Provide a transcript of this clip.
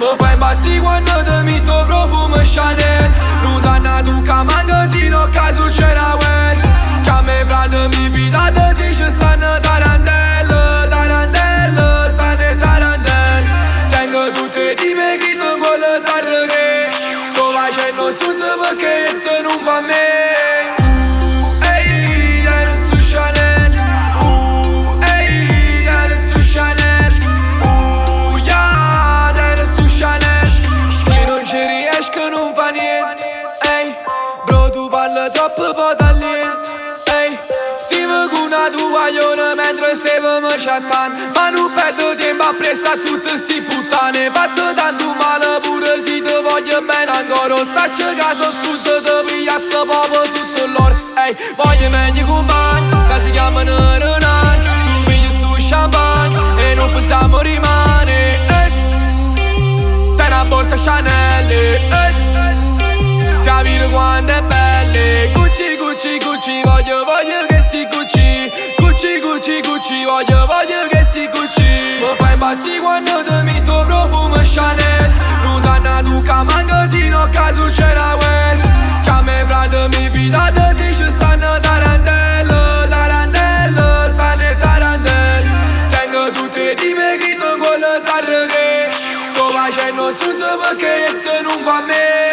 Mă fai bazziquando de mito profumo Chanel Lontanato ca magazzino caso c'era well Che a me prende mi vita de zi și stană tarantelle Tarantelle, stană tarantelle Tengo tutte dimenticate in quella sarre Sto facendo scusa perché se non fa me Troppo talent, ehi Stiamo con una tovaglione mentre stiamo chattando Ma non perdo tempo a pressa tutte sti puttane Fatto tanto male pure se ti voglio bene ancora Saccio caso scusa ti piglia sto popolo tutto l'oro Ehi, voglio meglio compagni che si chiamano Renan Tu pigli su champagne e non pensiamo rimane Te una borsa Chanel, Sapere quanto è belle Gucci, Gucci, Gucci, voglio che si Gucci Gucci, Gucci, Gucci, voglio che si Gucci Mi fai impazzire quando ti metto profumo Chanel Lontanato ca magazzino caso c'era well Che a me prende mi vita de zi și stană tarantelle Tarantelle, stană tarantelle Tengo tutte dimenticate in quella sarre Sto facendo scusa perché se non fa me